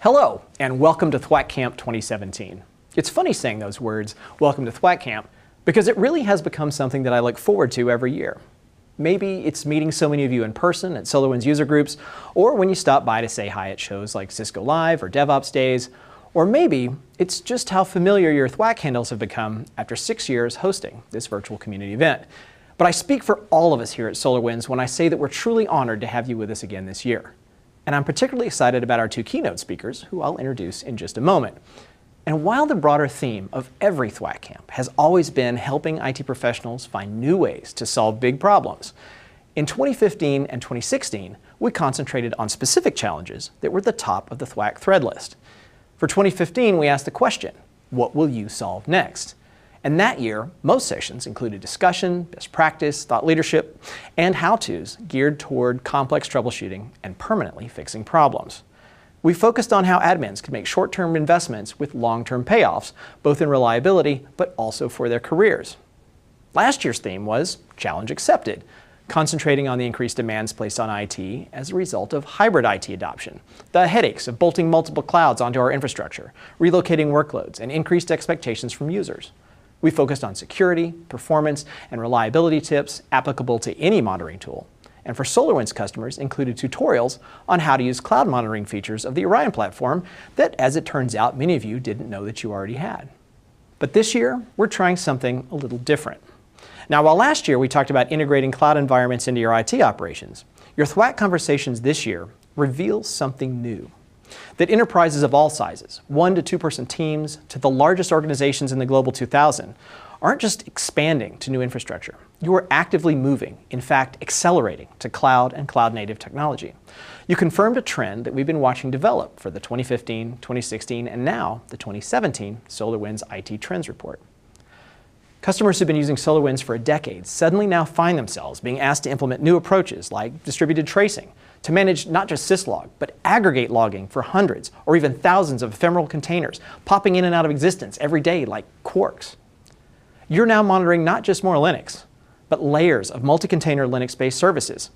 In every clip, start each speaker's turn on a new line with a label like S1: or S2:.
S1: Hello, and welcome to THWACKcamp 2017. It's funny saying those words, welcome to THWACKcamp, because it really has become something that I look forward to every year. Maybe it's meeting so many of you in person at SolarWinds user groups, or when you stop by to say hi at shows like Cisco Live or DevOps Days, or maybe it's just how familiar your THWACK handles have become after 6 years hosting this virtual community event. But I speak for all of us here at SolarWinds when I say that we're truly honored to have you with us again this year. And I'm particularly excited about our two keynote speakers, who I'll introduce in just a moment. And while the broader theme of every THWACKcamp has always been helping IT professionals find new ways to solve big problems, in 2015 and 2016, we concentrated on specific challenges that were at the top of the THWACK thread list. For 2015, we asked the question, what will you solve next? And that year, most sessions included discussion, best practice, thought leadership, and how-tos geared toward complex troubleshooting and permanently fixing problems. We focused on how admins could make short-term investments with long-term payoffs, both in reliability, but also for their careers. Last year's theme was Challenge Accepted, concentrating on the increased demands placed on IT as a result of hybrid IT adoption, the headaches of bolting multiple clouds onto our infrastructure, relocating workloads, and increased expectations from users. We focused on security, performance, and reliability tips applicable to any monitoring tool. And for SolarWinds customers, included tutorials on how to use cloud monitoring features of the Orion platform that, as it turns out, many of you didn't know that you already had. But this year, we're trying something a little different. Now, while last year we talked about integrating cloud environments into your IT operations, your THWACK conversations this year reveal something new. That enterprises of all sizes, 1- to 2-person teams, to the largest organizations in the Global 2000, aren't just expanding to new infrastructure. You are actively moving, in fact, accelerating to cloud and cloud-native technology. You confirmed a trend that we've been watching develop for the 2015, 2016, and now the 2017 SolarWinds IT Trends Report. Customers who've been using SolarWinds for a decade suddenly now find themselves being asked to implement new approaches like distributed tracing, to manage not just syslog, but aggregate logging for hundreds or even thousands of ephemeral containers popping in and out of existence every day like quarks. You're now monitoring not just more Linux, but layers of multi-container Linux-based services.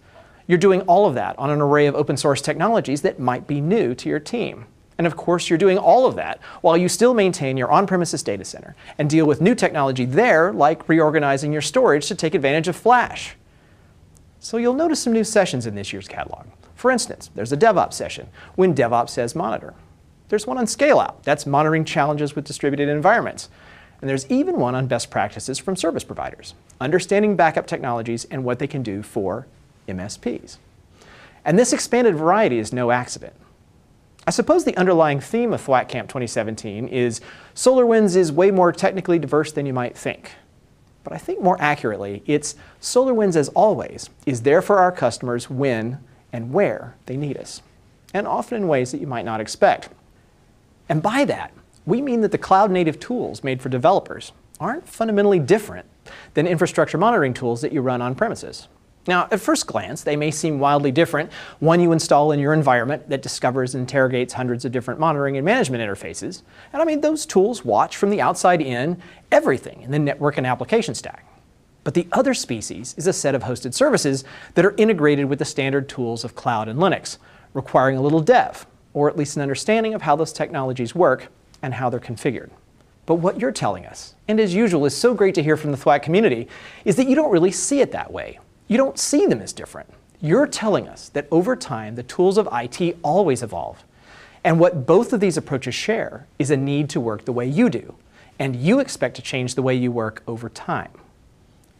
S1: You're doing all of that on an array of open source technologies that might be new to your team. And of course, you're doing all of that while you still maintain your on-premises data center and deal with new technology there, like reorganizing your storage to take advantage of Flash. So you'll notice some new sessions in this year's catalog. For instance, there's a DevOps session when DevOps says monitor. There's one on scale-out, that's monitoring challenges with distributed environments. And there's even one on best practices from service providers, understanding backup technologies and what they can do for MSPs. And this expanded variety is no accident. I suppose the underlying theme of THWACKcamp 2017 is SolarWinds is way more technically diverse than you might think. But I think more accurately, it's SolarWinds, as always, is there for our customers when and where they need us, and often in ways that you might not expect. And by that, we mean that the cloud-native tools made for developers aren't fundamentally different than infrastructure monitoring tools that you run on premises. Now, at first glance, they may seem wildly different. One you install in your environment that discovers and interrogates hundreds of different monitoring and management interfaces. And I mean, those tools watch from the outside in everything in the network and application stack. But the other species is a set of hosted services that are integrated with the standard tools of cloud and Linux, requiring a little dev, or at least an understanding of how those technologies work and how they're configured. But what you're telling us, and as usual is so great to hear from the THWACK community, is that you don't really see it that way. You don't see them as different. You're telling us that over time, the tools of IT always evolve. And what both of these approaches share is a need to work the way you do. And you expect to change the way you work over time.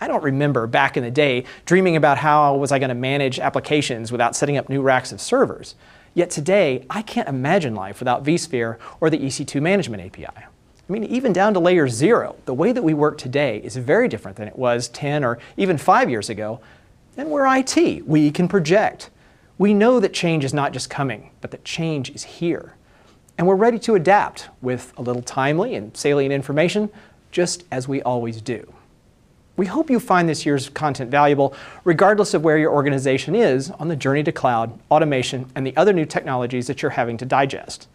S1: I don't remember back in the day dreaming about how was I going to manage applications without setting up new racks of servers. Yet today, I can't imagine life without vSphere or the EC2 management API. I mean, even down to layer 0, the way that we work today is very different than it was 10 or even 5 years ago. And we're IT. We can project. We know that change is not just coming, but that change is here. And we're ready to adapt with a little timely and salient information, just as we always do. We hope you find this year's content valuable, regardless of where your organization is on the journey to cloud, automation, and the other new technologies that you're having to digest.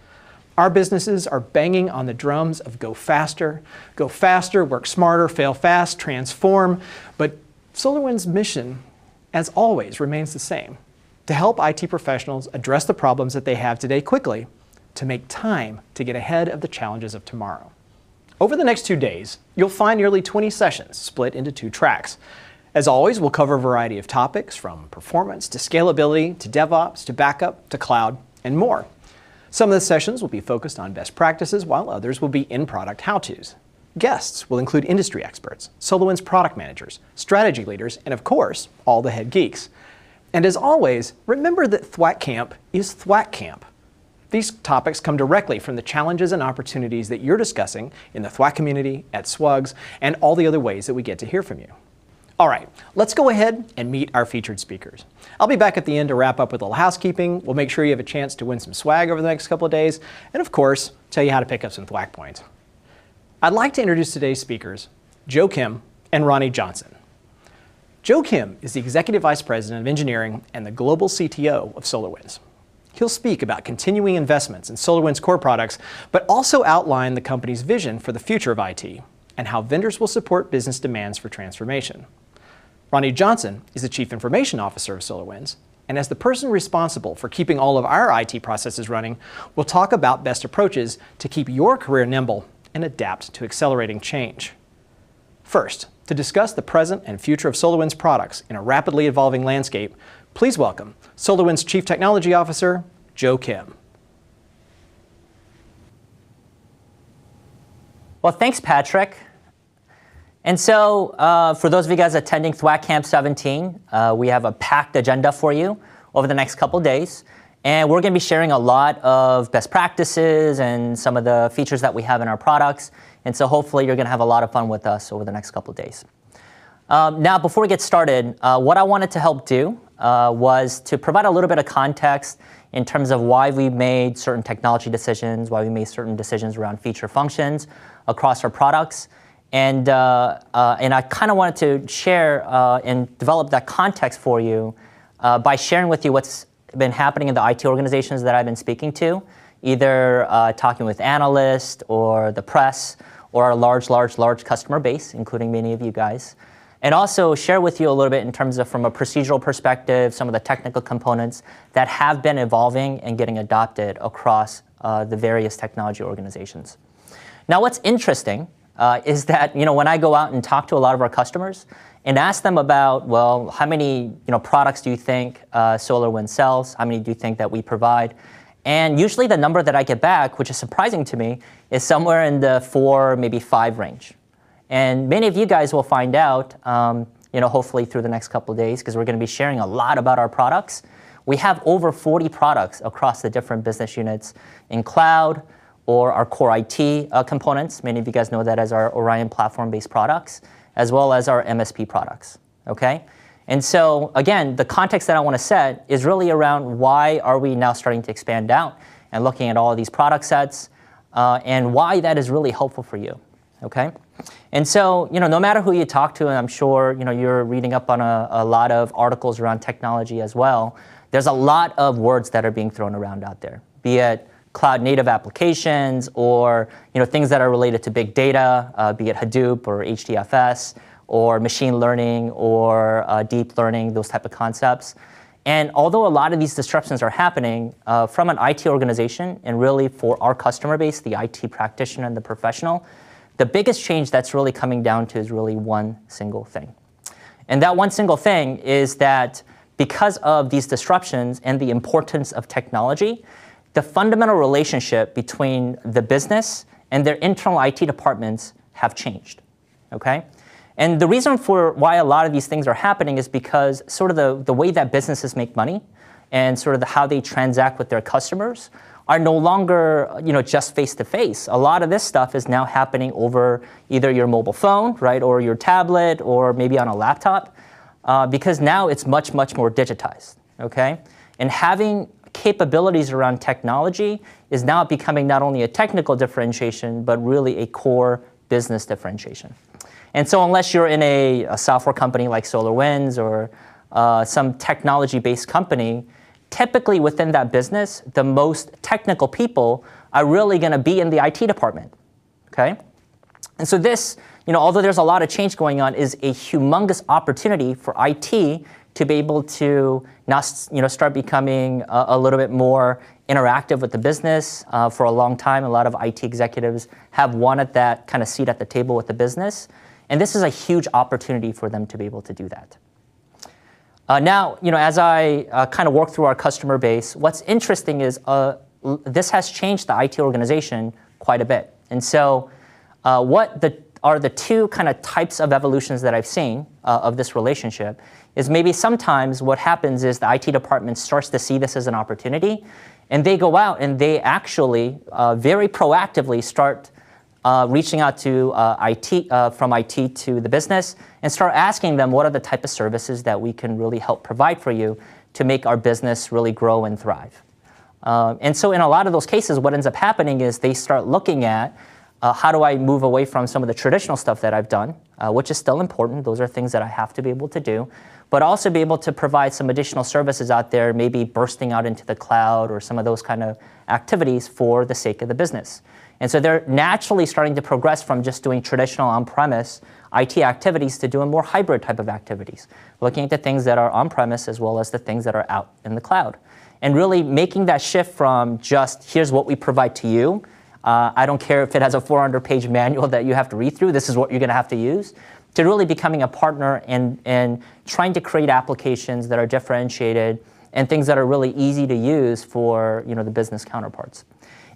S1: Our businesses are banging on the drums of go faster, work smarter, fail fast, transform. But SolarWinds' mission, as always, remains the same: to help IT professionals address the problems that they have today quickly, to make time to get ahead of the challenges of tomorrow. Over the next 2 days, you'll find nearly 20 sessions split into 2 tracks. As always, we'll cover a variety of topics from performance to scalability to DevOps to backup to cloud and more. Some of the sessions will be focused on best practices, while others will be in-product how-tos. Guests will include industry experts, SolarWinds product managers, strategy leaders, and of course, all the head geeks. And as always, remember that THWACKcamp is THWACKcamp. These topics come directly from the challenges and opportunities that you're discussing in the THWACK community, at SWUGS, and all the other ways that we get to hear from you. All right, let's go ahead and meet our featured speakers. I'll be back at the end to wrap up with a little housekeeping. We'll make sure you have a chance to win some swag over the next couple of days, and of course, tell you how to pick up some THWACK points. I'd like to introduce today's speakers, Joe Kim and Ronnie Johnson. Joe Kim is the Executive Vice President of Engineering and the Global CTO of SolarWinds. He'll speak about continuing investments in SolarWinds core products, but also outline the company's vision for the future of IT and how vendors will support business demands for transformation. Ronnie Johnson is the Chief Information Officer of SolarWinds, and as the person responsible for keeping all of our IT processes running, we'll talk about best approaches to keep your career nimble and adapt to accelerating change. First, to discuss the present and future of SolarWinds products in a rapidly evolving landscape, please welcome SolarWinds Chief Technology Officer, Joe Kim.
S2: Well, thanks, Patrick. And so, for those of you guys attending THWACKcamp 17, we have a packed agenda for you over the next couple days. And we're going to be sharing a lot of best practices and some of the features that we have in our products. And so hopefully you're going to have a lot of fun with us over the next couple of days. Now, before we get started, what I wanted to help do was to provide a little bit of context in terms of why we made certain technology decisions, why we made certain decisions around feature functions across our products. And I kind of wanted to share and develop that context for you by sharing with you what's been happening in the IT organizations that I've been speaking to, either talking with analysts or the press or our large customer base, including many of you guys. And also share with you a little bit in terms of, from a procedural perspective, some of the technical components that have been evolving and getting adopted across the various technology organizations. Now, what's interesting is that, when I go out and talk to a lot of our customers and ask them about, well, how many products do you think SolarWinds sells? How many do you think that we provide? And usually the number that I get back, which is surprising to me, is somewhere in the 4, maybe 5 range. And many of you guys will find out, hopefully through the next couple of days, because we're going to be sharing a lot about our products. We have over 40 products across the different business units in cloud or our core IT components. Many of you guys know that as our Orion platform-based products, as well as our MSP products, okay? And so, again, the context that I want to set is really around why are we now starting to expand out and looking at all of these product sets and why that is really helpful for you, okay? And so, no matter who you talk to, and I'm sure, you're reading up on a lot of articles around technology as well, there's a lot of words that are being thrown around out there, be it cloud native applications or things that are related to big data, be it Hadoop or HDFS or machine learning or deep learning, those type of concepts. And although a lot of these disruptions are happening from an IT organization and really for our customer base, the IT practitioner and the professional, the biggest change that's really coming down to is really one single thing. And that one single thing is that because of these disruptions and the importance of technology, the fundamental relationship between the business and their internal IT departments have changed, okay? And the reason for why a lot of these things are happening is because sort of the way that businesses make money and sort of how they transact with their customers are no longer just face-to-face. A lot of this stuff is now happening over either your mobile phone, right, or your tablet, or maybe on a laptop, because now it's much more digitized, okay? And having capabilities around technology is now becoming not only a technical differentiation, but really a core business differentiation. And so unless you're in a software company like SolarWinds or some technology-based company, typically within that business, the most technical people are really going to be in the IT department, okay? And so this, although there's a lot of change going on, is a humongous opportunity for IT to be able to now, start becoming a little bit more interactive with the business for a long time. A lot of IT executives have wanted that kind of seat at the table with the business. And this is a huge opportunity for them to be able to do that. Now, as I kind of work through our customer base, what's interesting is this has changed the IT organization quite a bit. And so what are the two kind of types of evolutions that I've seen of this relationship is maybe sometimes what happens is the IT department starts to see this as an opportunity, and they go out and they actually very proactively start reaching out to from IT to the business and start asking them what are the type of services that we can really help provide for you to make our business really grow and thrive. And so in a lot of those cases, what ends up happening is they start looking at how do I move away from some of the traditional stuff that I've done, which is still important. Those are things that I have to be able to do, but also be able to provide some additional services out there, maybe bursting out into the cloud or some of those kind of activities for the sake of the business. And so they're naturally starting to progress from just doing traditional on-premise IT activities to doing more hybrid type of activities, looking at the things that are on-premise as well as the things that are out in the cloud. And really making that shift from just, here's what we provide to you. I don't care if it has a 400-page manual that you have to read through, this is what you're going to have to use, to really becoming a partner and trying to create applications that are differentiated and things that are really easy to use for the business counterparts.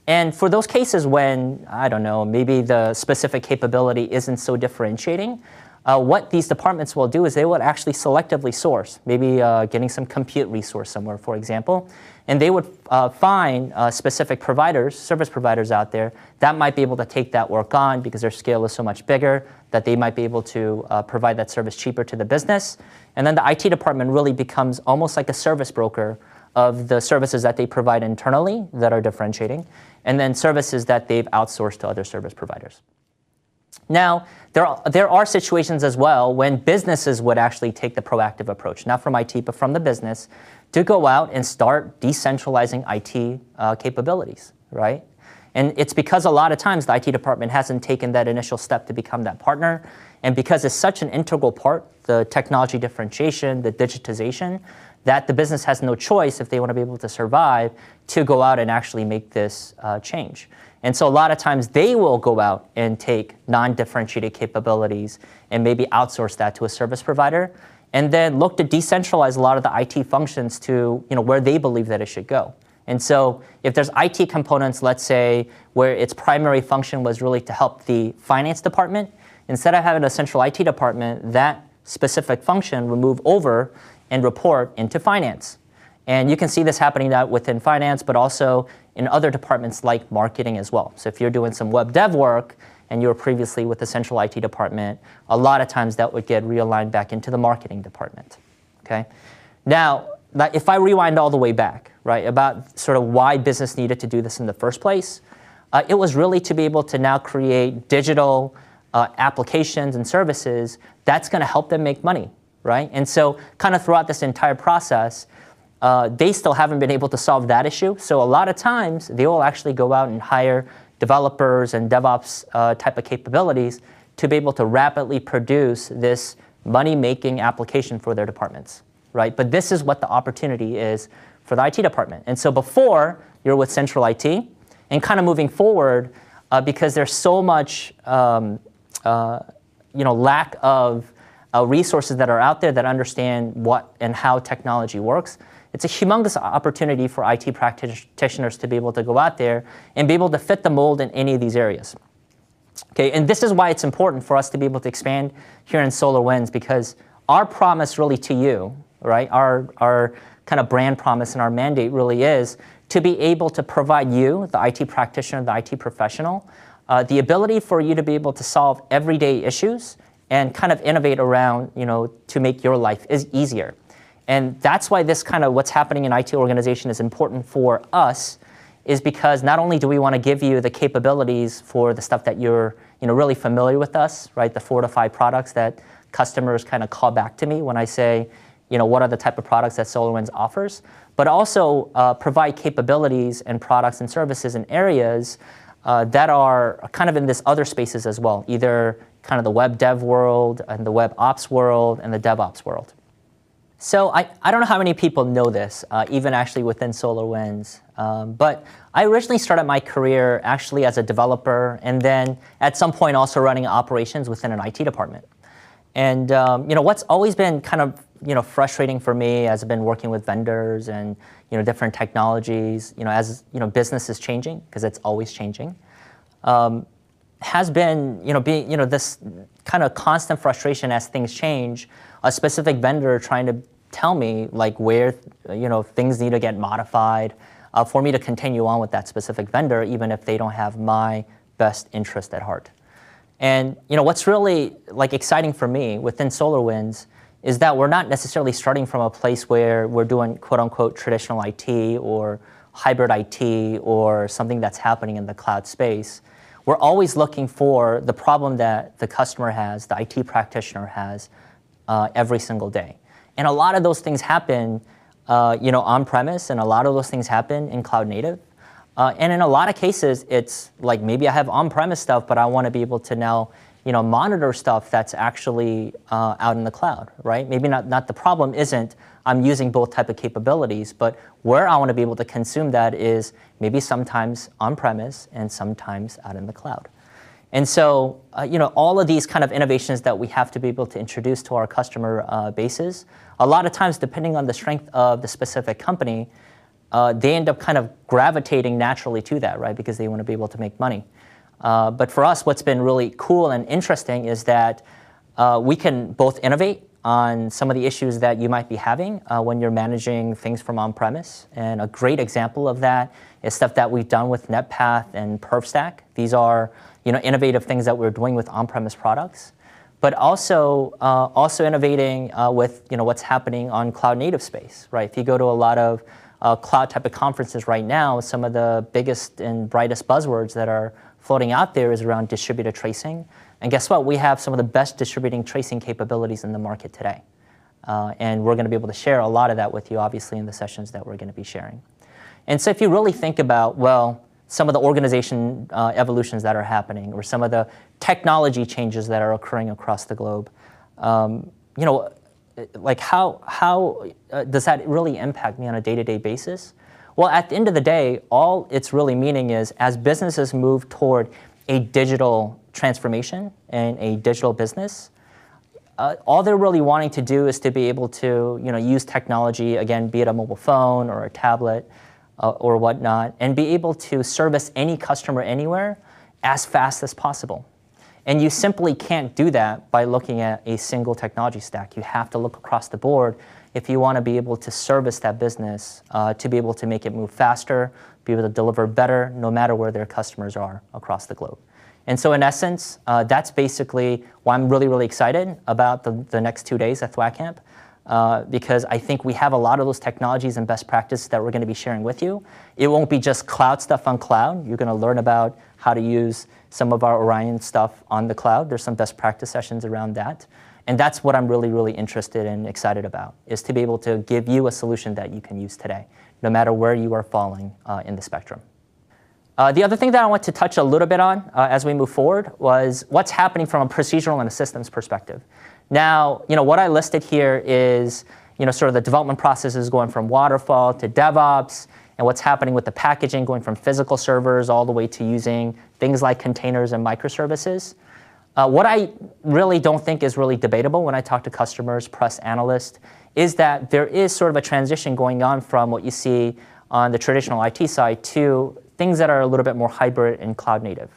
S2: And for those cases when, I don't know, maybe the specific capability isn't so differentiating, what these departments will do is they will actually selectively source, maybe getting some compute resource somewhere, for example, and they would find specific providers, service providers out there that might be able to take that work on because their scale is so much bigger that they might be able to provide that service cheaper to the business. And then the IT department really becomes almost like a service broker of the services that they provide internally that are differentiating, and then services that they've outsourced to other service providers. Now, there are situations as well when businesses would actually take the proactive approach, not from IT, but from the business, to go out and start decentralizing IT capabilities, right? And it's because a lot of times the IT department hasn't taken that initial step to become that partner, and because it's such an integral part, the technology differentiation, the digitization, that the business has no choice if they want to be able to survive to go out and actually make this change. And so a lot of times they will go out and take non-differentiated capabilities and maybe outsource that to a service provider and then look to decentralize a lot of the IT functions to where they believe that it should go. And so if there's IT components, let's say, where its primary function was really to help the finance department, instead of having a central IT department, that specific function will move over and report into finance. And you can see this happening not within finance, but also in other departments like marketing as well. So if you're doing some web dev work and you were previously with the central IT department, a lot of times that would get realigned back into the marketing department, okay? Now, if I rewind all the way back, right, about sort of why business needed to do this in the first place, it was really to be able to now create digital applications and services that's going to help them make money, right? And so kind of throughout this entire process, they still haven't been able to solve that issue. So a lot of times, they will actually go out and hire developers and DevOps type of capabilities to be able to rapidly produce this money-making application for their departments, right? But this is what the opportunity is for the IT department. And so before, you're with central IT, and kind of moving forward, because there's so much lack of resources that are out there that understand what and how technology works, it's a humongous opportunity for IT practitioners to be able to go out there and be able to fit the mold in any of these areas. Okay, and this is why it's important for us to be able to expand here in SolarWinds, because our promise really to you, right, our kind of brand promise and our mandate really is to be able to provide you, the IT practitioner, the IT professional, the ability for you to be able to solve everyday issues and kind of innovate around, to make your life easier. And that's why this kind of what's happening in IT organization is important for us, is because not only do we want to give you the capabilities for the stuff that you're really familiar with us, right, the 4 to 5 products that customers kind of call back to me when I say, what are the type of products that SolarWinds offers, but also provide capabilities and products and services in areas that are kind of in this other spaces as well, either kind of the web dev world and the web ops world and the DevOps world. So I don't know how many people know this, even actually within SolarWinds, But I originally started my career actually as a developer, and then at some point also running operations within an IT department. And what's always been kind of frustrating for me as I've been working with vendors and different technologies, as business is changing, because it's always changing, has been being this kind of constant frustration as things change. A specific vendor trying to tell me like where things need to get modified for me to continue on with that specific vendor, even if they don't have my best interest at heart. And what's really like exciting for me within SolarWinds is that we're not necessarily starting from a place where we're doing quote unquote traditional IT or hybrid IT or something that's happening in the cloud space. We're always looking for the problem that the customer has, the IT practitioner has every single day. And a lot of those things happen on-premise, and a lot of those things happen in cloud native. And in a lot of cases, it's like maybe I have on-premise stuff, but I want to be able to now monitor stuff that's actually out in the cloud, right? Maybe not the problem isn't I'm using both type of capabilities, but where I want to be able to consume that is maybe sometimes on-premise and sometimes out in the cloud. And so, all of these kind of innovations that we have to be able to introduce to our customer bases, a lot of times, depending on the strength of the specific company, they end up kind of gravitating naturally to that, right? Because they want to be able to make money. But for us, what's been really cool and interesting is that we can both innovate on some of the issues that you might be having when you're managing things from on-premise. And a great example of that is stuff that we've done with NetPath and PerfStack. These are innovative things that we're doing with on-premise products, but also innovating with what's happening on cloud native space, right? If you go to a lot of cloud type of conferences right now, some of the biggest and brightest buzzwords that are floating out there is around distributed tracing. And guess what? We have some of the best distributing tracing capabilities in the market today. And we're going to be able to share a lot of that with you, obviously, in the sessions that we're going to be sharing. And so if you really think about, well, some of the organization evolutions that are happening, or some of the technology changes that are occurring across the globe, like how does that really impact me on a day-to-day basis? Well, at the end of the day, all it's really meaning is as businesses move toward a digital transformation and a digital business, all they're really wanting to do is to be able to use technology, again, be it a mobile phone or a tablet or whatnot, and be able to service any customer anywhere as fast as possible. And you simply can't do that by looking at a single technology stack. You have to look across the board if you want to be able to service that business, to be able to make it move faster, be able to deliver better, no matter where their customers are across the globe. And so in essence, that's basically why I'm really, really excited about the next 2 days at THWACKcamp, because I think we have a lot of those technologies and best practices that we're going to be sharing with you. It won't be just cloud stuff on cloud. You're going to learn about how to use some of our Orion stuff on the cloud. There's some best practice sessions around that. And that's what I'm really, really interested and excited about, is to be able to give you a solution that you can use today, no matter where you are falling in the spectrum. The other thing that I want to touch a little bit on as we move forward was what's happening from a procedural and a systems perspective. Now, what I listed here is sort of the development processes going from waterfall to DevOps, and what's happening with the packaging going from physical servers all the way to using things like containers and microservices. What I really don't think is really debatable when I talk to customers, press analysts, is that there is sort of a transition going on from what you see on the traditional IT side to things that are a little bit more hybrid and cloud native,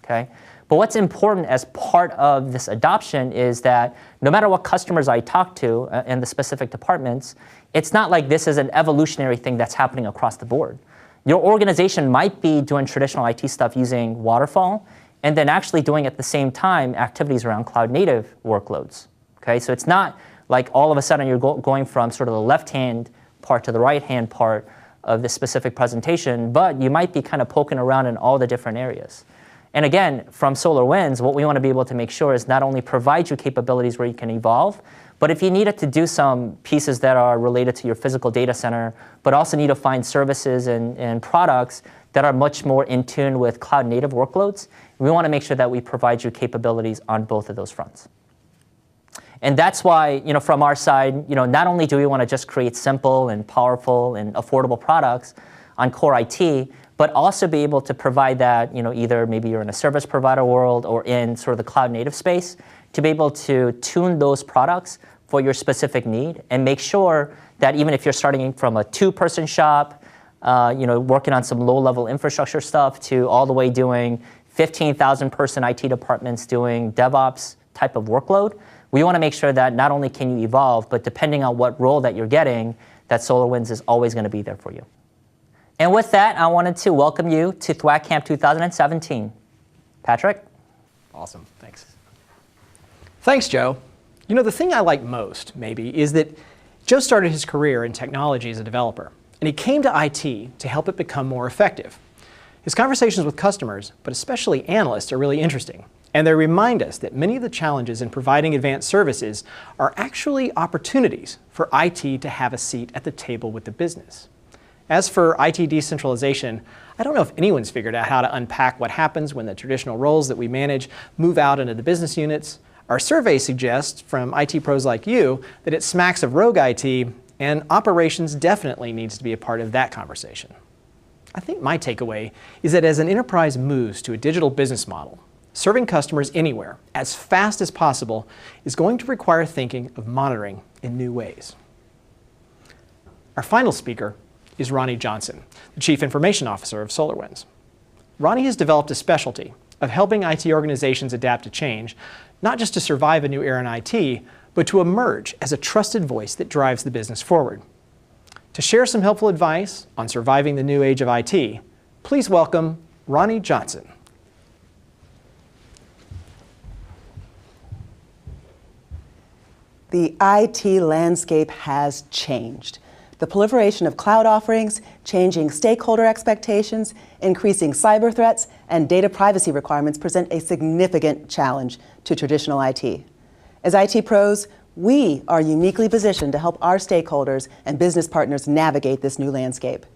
S2: okay? But what's important as part of this adoption is that no matter what customers I talk to in the specific departments, it's not like this is an evolutionary thing that's happening across the board. Your organization might be doing traditional IT stuff using waterfall, and then actually doing at the same time activities around cloud native workloads, okay? So it's not like all of a sudden you're going from sort of the left-hand part to the right-hand part of this specific presentation, but you might be kind of poking around in all the different areas. And again, from SolarWinds, what we want to be able to make sure is not only provide you capabilities where you can evolve, but if you needed to do some pieces that are related to your physical data center, but also need to find services and products that are much more in tune with cloud native workloads, we want to make sure that we provide you capabilities on both of those fronts. And that's why, from our side, not only do we want to just create simple and powerful and affordable products, on core IT, but also be able to provide that, either maybe you're in a service provider world or in sort of the cloud native space, to be able to tune those products for your specific need and make sure that even if you're starting from a 2-person shop, working on some low-level infrastructure stuff to all the way doing 15,000 person IT departments doing DevOps type of workload, we want to make sure that not only can you evolve, but depending on what role that you're getting, that SolarWinds is always going to be there for you. And with that, I wanted to welcome you to THWACKcamp 2017. Patrick?
S1: Awesome, thanks. Thanks, Joe. The thing I like most, maybe, is that Joe started his career in technology as a developer, and he came to IT to help it become more effective. His conversations with customers, but especially analysts, are really interesting, and they remind us that many of the challenges in providing advanced services are actually opportunities for IT to have a seat at the table with the business. As for IT decentralization, I don't know if anyone's figured out how to unpack what happens when the traditional roles that we manage move out into the business units. Our survey suggests, from IT pros like you, that it smacks of rogue IT, and operations definitely needs to be a part of that conversation. I think my takeaway is that as an enterprise moves to a digital business model, serving customers anywhere as fast as possible is going to require thinking of monitoring in new ways. Our final speaker is Ronnie Johnson, the Chief Information Officer of SolarWinds. Ronnie has developed a specialty of helping IT organizations adapt to change, not just to survive a new era in IT, but to emerge as a trusted voice that drives the business forward. To share some helpful advice on surviving the new age of IT, please welcome Ronnie Johnson.
S3: The IT landscape has changed. The proliferation of cloud offerings, changing stakeholder expectations, increasing cyber threats, and data privacy requirements present a significant challenge to traditional IT. As IT pros, we are uniquely positioned to help our stakeholders and business partners navigate this new landscape.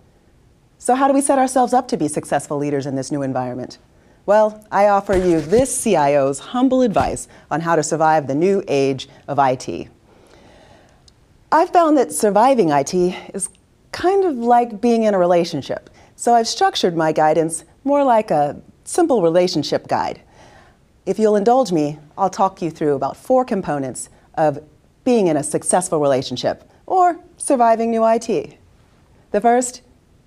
S3: So how do we set ourselves up to be successful leaders in this new environment? Well, I offer you this CIO's humble advice on how to survive the new age of IT. I've found that surviving IT is kind of like being in a relationship. So I've structured my guidance more like a simple relationship guide. If you'll indulge me, I'll talk you through about 4 components of being in a successful relationship or surviving new IT. The first,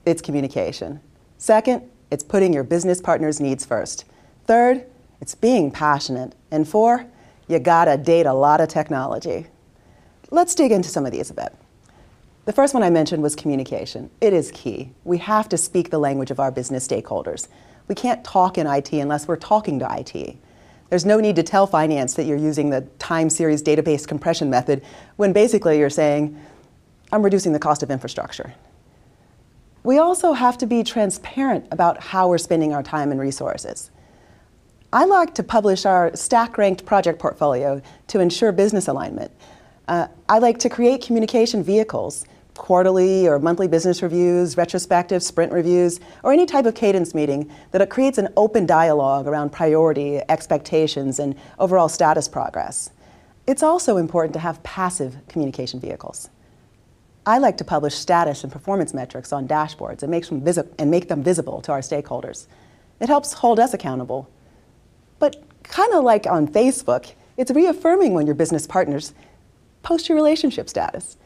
S3: it's communication. Second, it's putting your business partner's needs first. Third, it's being passionate. And 4, you gotta date a lot of technology. Let's dig into some of these a bit. The first one I mentioned was communication. It is key. We have to speak the language of our business stakeholders. We can't talk in IT unless we're talking to IT. There's no need to tell finance that you're using the time series database compression method when basically you're saying, I'm reducing the cost of infrastructure. We also have to be transparent about how we're spending our time and resources. I like to publish our stack-ranked project portfolio to ensure business alignment. I like to create communication vehicles, quarterly or monthly business reviews, retrospective sprint reviews, or any type of cadence meeting that creates an open dialogue around priority, expectations, and overall status progress. It's also important to have passive communication vehicles. I like to publish status and performance metrics on dashboards and make them visible to our stakeholders. It helps hold us accountable. But kind of like on Facebook, it's reaffirming when your business partners post your relationship status.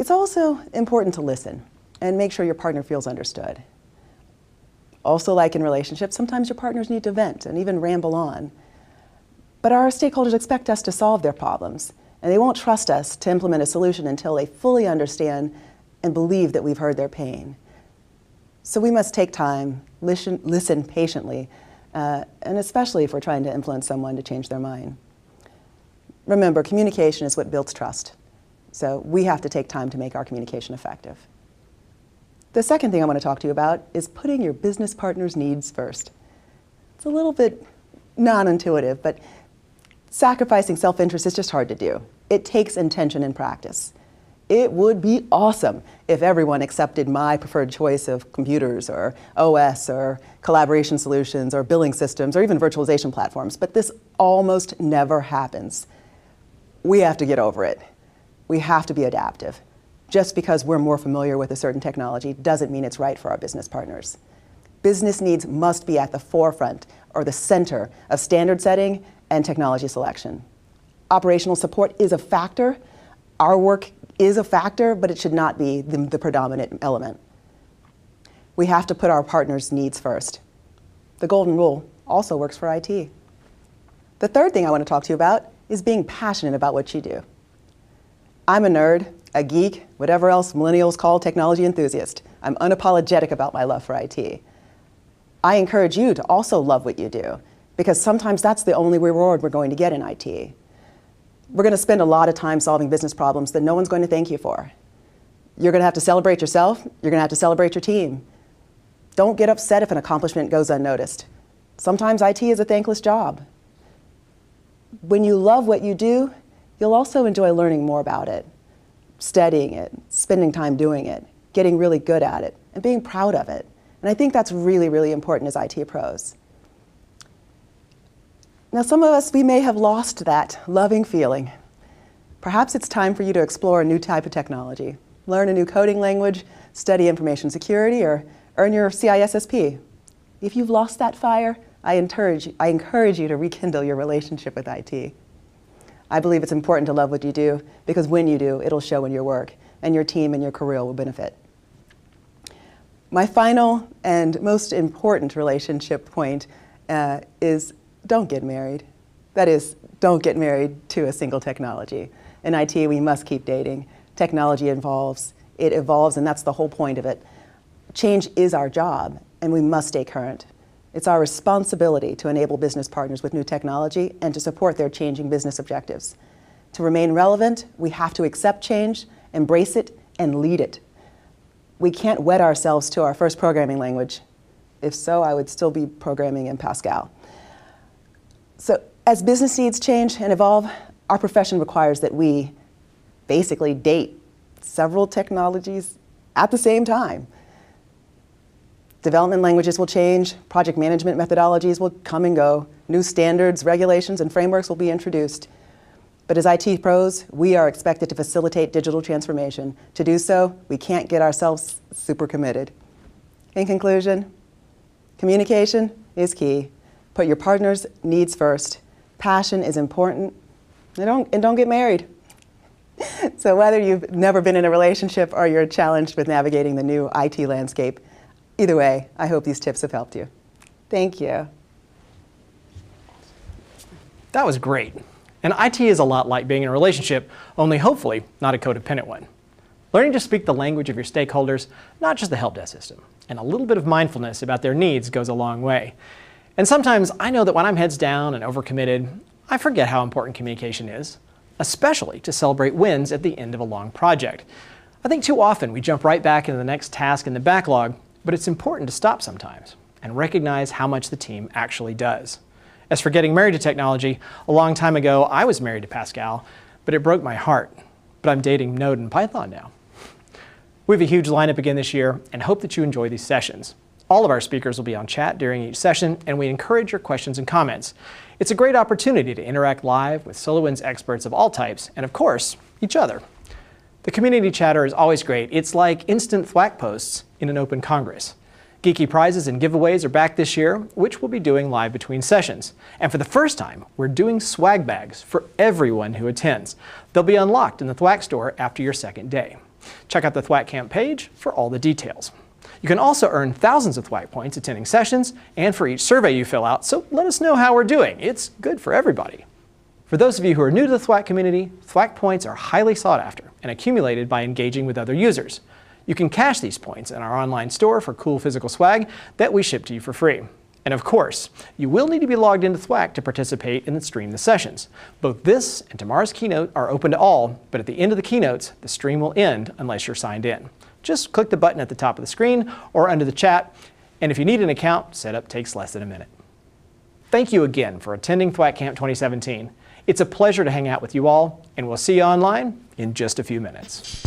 S3: It's also important to listen and make sure your partner feels understood. Also, like in relationships, sometimes your partners need to vent and even ramble on. But our stakeholders expect us to solve their problems, and they won't trust us to implement a solution until they fully understand and believe that we've heard their pain. So we must take time, listen patiently, and especially if we're trying to influence someone to change their mind. Remember, communication is what builds trust. So we have to take time to make our communication effective. The second thing I want to talk to you about is putting your business partner's needs first. It's a little bit non-intuitive, but sacrificing self-interest is just hard to do. It takes intention and practice. It would be awesome if everyone accepted my preferred choice of computers or OS or collaboration solutions or billing systems or even virtualization platforms, but this almost never happens. We have to get over it. We have to be adaptive. Just because we're more familiar with a certain technology doesn't mean it's right for our business partners. Business needs must be at the forefront or the center of standard setting and technology selection. Operational support is a factor. Our work is a factor, but it should not be the predominant element. We have to put our partners' needs first. The golden rule also works for IT. The third thing I want to talk to you about is being passionate about what you do. I'm a nerd, a geek, whatever else millennials call technology enthusiast. I'm unapologetic about my love for IT. I encourage you to also love what you do, because sometimes that's the only reward we're going to get in IT. We're going to spend a lot of time solving business problems that no one's going to thank you for. You're going to have to celebrate yourself. You're going to have to celebrate your team. Don't get upset if an accomplishment goes unnoticed. Sometimes IT is a thankless job. When you love what you do, you'll also enjoy learning more about it, studying it, spending time doing it, getting really good at it, and being proud of it. And I think that's really, really important as IT pros. Now, some of us, we may have lost that loving feeling. Perhaps it's time for you to explore a new type of technology, learn a new coding language, study information security, or earn your CISSP. If you've lost that fire, I encourage you to rekindle your relationship with IT. I believe it's important to love what you do, because when you do, it'll show in your work, and your team and your career will benefit. My final and most important relationship point is don't get married. That is, don't get married to a single technology. In IT, we must keep dating. Technology evolves, and that's the whole point of it. Change is our job, and we must stay current. It's our responsibility to enable business partners with new technology and to support their changing business objectives. To remain relevant, we have to accept change, embrace it, and lead it. We can't wed ourselves to our first programming language. If so, I would still be programming in Pascal. So as business needs change and evolve, our profession requires that we basically date several technologies at the same time. Development languages will change, project management methodologies will come and go, new standards, regulations, and frameworks will be introduced. But as IT pros, we are expected to facilitate digital transformation. To do so, we can't get ourselves super committed. In conclusion, communication is key. Put your partner's needs first. Passion is important, and don't get married. So whether you've never been in a relationship or you're challenged with navigating the new IT landscape, either way, I hope these tips have helped you. Thank you.
S1: That was great. And IT is a lot like being in a relationship, only hopefully not a codependent one. Learning to speak the language of your stakeholders, not just the help desk system, and a little bit of mindfulness about their needs goes a long way. And sometimes I know that when I'm heads down and overcommitted, I forget how important communication is, especially to celebrate wins at the end of a long project. I think too often we jump right back into the next task in the backlog, but it's important to stop sometimes and recognize how much the team actually does. As for getting married to technology, a long time ago I was married to Pascal, but it broke my heart. But I'm dating Node and Python now. We have a huge lineup again this year and hope that you enjoy these sessions. All of our speakers will be on chat during each session, and we encourage your questions and comments. It's a great opportunity to interact live with SolarWinds experts of all types, and of course, each other. The community chatter is always great. It's like instant THWACK posts in an open Congress. Geeky prizes and giveaways are back this year, which we'll be doing live between sessions. And for the first time, we're doing swag bags for everyone who attends. They'll be unlocked in the THWACK store after your second day. Check out the THWACKcamp page for all the details. You can also earn thousands of THWACK points attending sessions and for each survey you fill out, so let us know how we're doing. It's good for everybody. For those of you who are new to the THWACK community, THWACK points are highly sought after and accumulated by engaging with other users. You can cash these points in our online store for cool physical swag that we ship to you for free. And of course, you will need to be logged into THWACK to participate and stream the sessions. Both this and tomorrow's keynote are open to all, but at the end of the keynotes, the stream will end unless you're signed in. Just click the button at the top of the screen or under the chat, and if you need an account, setup takes less than a minute. Thank you again for attending THWACKcamp 2017. It's a pleasure to hang out with you all, and we'll see you online in just a few minutes.